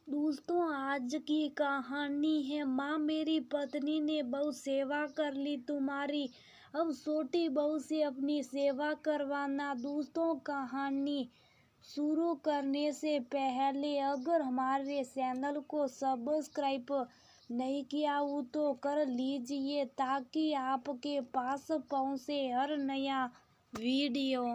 दोस्तों, आज की कहानी है माँ मेरी पत्नी ने बहुत सेवा कर ली तुम्हारी, अब छोटी बहू से अपनी सेवा करवाना। दोस्तों, कहानी शुरू करने से पहले अगर हमारे चैनल को सब्सक्राइब नहीं किया हो तो कर लीजिए ताकि आपके पास पहुँचे हर नया वीडियो।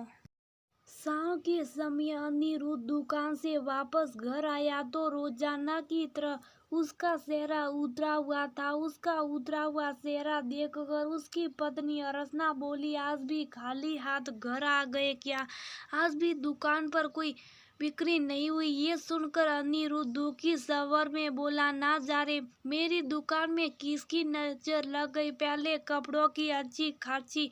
शाम के समय अनिरुद्ध दुकान से वापस घर आया तो रोजाना की तरह उसका चेहरा उतरा हुआ था। उसका उतरा हुआ चेहरा देखकर उसकी पत्नी अर्चना बोली, आज भी खाली हाथ घर आ गए क्या? आज भी दुकान पर कोई बिक्री नहीं हुई? ये सुनकर अनिरुद्ध दुखी स्वर में बोला, ना जा रे, मेरी दुकान में किसकी नजर लग गई? पहले कपड़ों की अच्छी खासी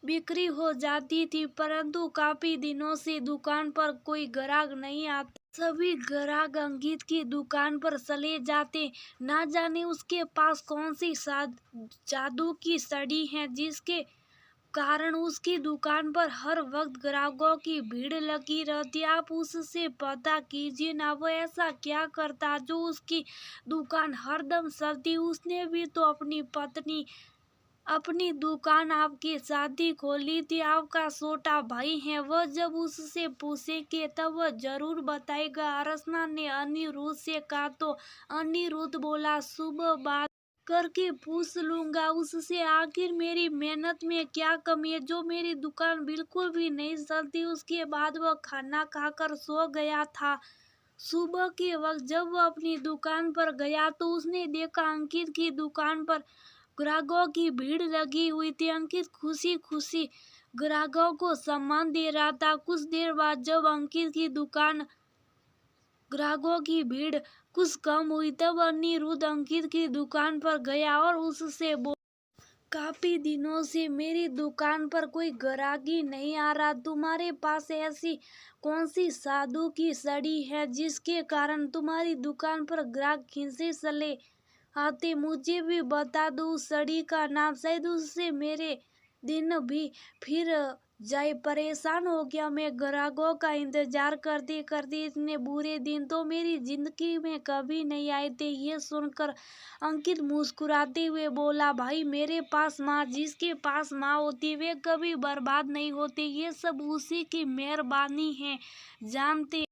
बिक्री हो जाती थी, परंतु काफी दिनों से दुकान पर कोई ग्राहक नहीं आता। सभी ग्राहक अंकित की दुकान पर चले जाते। ना जाने उसके पास कौन सी जादू की छड़ी है जिसके कारण उसकी दुकान पर हर वक्त ग्राहकों की भीड़ लगी रहती। आप उससे पता कीजिए ना, वो ऐसा क्या करता जो उसकी दुकान हरदम चलती। उसने भी तो अपनी दुकान आपके साथ ही खोली थी। आपका छोटा भाई है, वह जब उससे पूछेंगे तब वह जरूर बताएगा। अर्चना ने अनिरुद्ध से कहा तो अनिरुद्ध बोला, सुबह बात करके पूछ लूंगा उससे। आखिर मेरी मेहनत में क्या कमी है जो मेरी दुकान बिल्कुल भी नहीं चलती? उसके बाद वह खाना खाकर सो गया था। सुबह के वक्त जब वह अपनी दुकान पर गया तो उसने देखा अंकित की दुकान पर ग्राहकों की भीड़ लगी हुई थी। अंकित खुशी खुशी ग्राहकों को सम्मान दे रहा था। कुछ देर बाद जब अंकित की दुकान ग्राहकों की भीड़ कुछ कम हुई तब अनिरुद्ध अंकित की दुकान पर गया और उससे काफी दिनों से मेरी दुकान पर कोई ग्राहक ही नहीं आ रहा। तुम्हारे पास ऐसी कौन सी जादू की छड़ी है जिसके कारण तुम्हारी दुकान पर ग्राहक खींचे चले आते? मुझे भी बता दो उस छड़ी का नाम, शायद उससे मेरे दिन भी फिर जाए। परेशान हो गया मैं ग्राहकों का इंतजार करते करते। इतने बुरे दिन तो मेरी जिंदगी में कभी नहीं आए थे। ये सुनकर अंकित मुस्कुराते हुए बोला, भाई मेरे पास माँ, जिसके पास माँ होती वे कभी बर्बाद नहीं होते। ये सब उसी की मेहरबानी है। जानते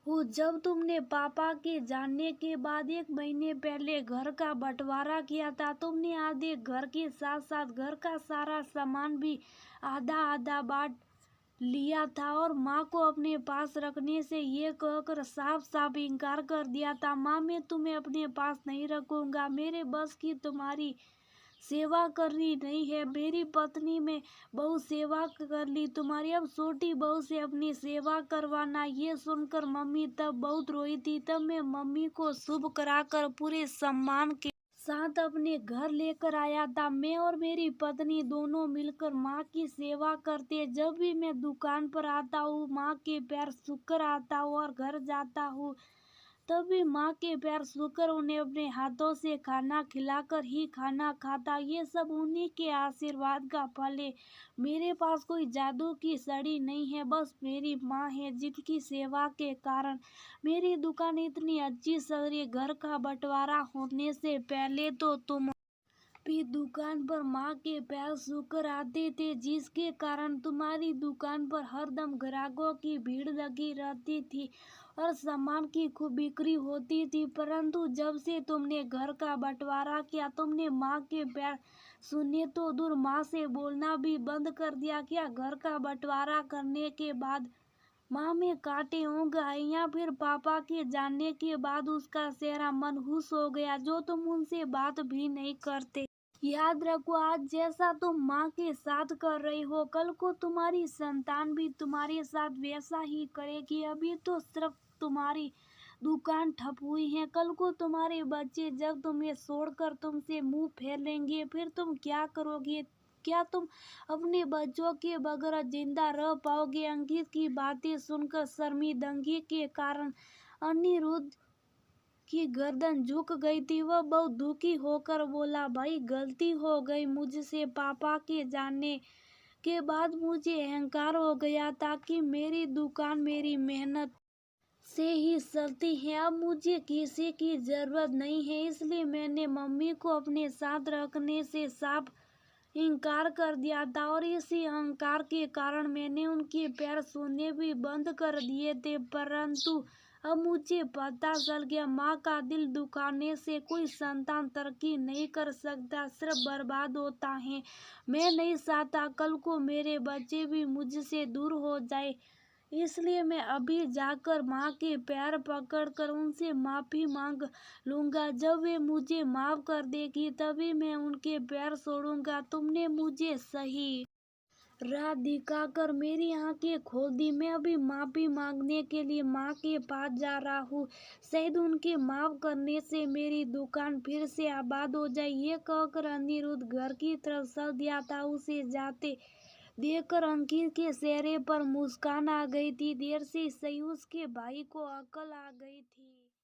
वो जब तुमने पापा के जानने के बाद 1 महीने पहले घर का बंटवारा किया था, तुमने आधे घर के साथ साथ घर का सारा सामान भी आधा आधा बांट लिया था और माँ को अपने पास रखने से ये कहकर साफ साफ इनकार कर दिया था। माँ, मैं तुम्हें अपने पास नहीं रखूंगा, मेरे बस की तुम्हारी सेवा करनी नहीं है। मेरी पत्नी में बहुत सेवा कर ली तुम्हारी, अब छोटी बहू से अपनी सेवा करवाना। ये सुनकर मम्मी तब बहुत रोई थी। तब मैं मम्मी को शुभ कराकर पूरे सम्मान के साथ अपने घर लेकर आया था। मैं और मेरी पत्नी दोनों मिलकर माँ की सेवा करते। जब भी मैं दुकान पर आता हूँ माँ के पैर छूकर आता हूँ और घर जाता हूँ तभी माँ के पैर छूकर उन्हें अपने हाथों से खाना खिलाकर ही खाना खाता। ये सब उन्हीं के आशीर्वाद का फल है। मेरे पास कोई जादू की छड़ी नहीं है, बस मेरी माँ है जिनकी सेवा के कारण मेरी दुकान इतनी अच्छी चल रही है। घर का बंटवारा होने से पहले तो तुम भी दुकान पर माँ के पैर छूकर आते थे, जिसके कारण तुम्हारी दुकान पर हरदम ग्राहकों की भीड़ लगी रहती थी और सामान की खूब बिक्री होती थी। परंतु जब से तुमने घर का बंटवारा किया, तुमने माँ के पैर सुने तो दूर माँ से बोलना भी बंद कर दिया। क्या घर का बंटवारा करने के बाद माँ में कांटे हो गए या फिर पापा के जानने के बाद उसका चेहरा मनहूस हो गया जो तुम उनसे बात भी नहीं करते? याद रखो, आज जैसा तुम माँ के साथ कर रही हो, कल को तुम्हारी संतान भी तुम्हारे साथ वैसा ही करेगी। अभी तो सिर्फ तुम्हारी दुकान ठप हुई है, कल को तुम्हारे बच्चे जब तुम्हें छोड़कर तुमसे मुंह फेर लेंगे, फिर तुम क्या करोगे? क्या तुम अपने बच्चों के बगैर जिंदा रह पाओगे? अंकित की बातें सुनकर शर्मिंदगी के कारण अनिरुद्ध की गर्दन झुक गई थी। वह बहुत दुखी होकर बोला, भाई गलती हो गई मुझसे। पापा के जानने के बाद मुझे अहंकार हो गया था कि मेरी दुकान मेरी मेहनत से ही चलती हैं। अब मुझे किसी की ज़रूरत नहीं है, इसलिए मैंने मम्मी को अपने साथ रखने से साफ इनकार कर दिया था और इसी अहंकार के कारण मैंने उनके पैर छूने भी बंद कर दिए थे। परंतु अब मुझे पता चल गया, माँ का दिल दुखाने से कोई संतान तरक्की नहीं कर सकता, सिर्फ बर्बाद होता है। मैं नहीं चाहता कल को मेरे बच्चे भी मुझसे दूर हो जाए, इसलिए मैं अभी जाकर माँ के पैर पकड़कर उनसे माफ़ी मांग लूँगा। जब वे मुझे माफ़ कर देगी तभी मैं उनके पैर छोड़ूंगा। तुमने मुझे सही राह दिखाकर मेरी आंखें खोल दी। मैं अभी माफ़ी मांगने के लिए माँ के पास जा रहा हूँ। शायद उनके माफ़ करने से मेरी दुकान फिर से आबाद हो जाए। ये कहकर अनिरुद्ध घर की तरफ चल दिया था। उसे जाते देखकर अंकित के चेहरे पर मुस्कान आ गई थी। देर से सही उसके भाई को अकल आ गई थी।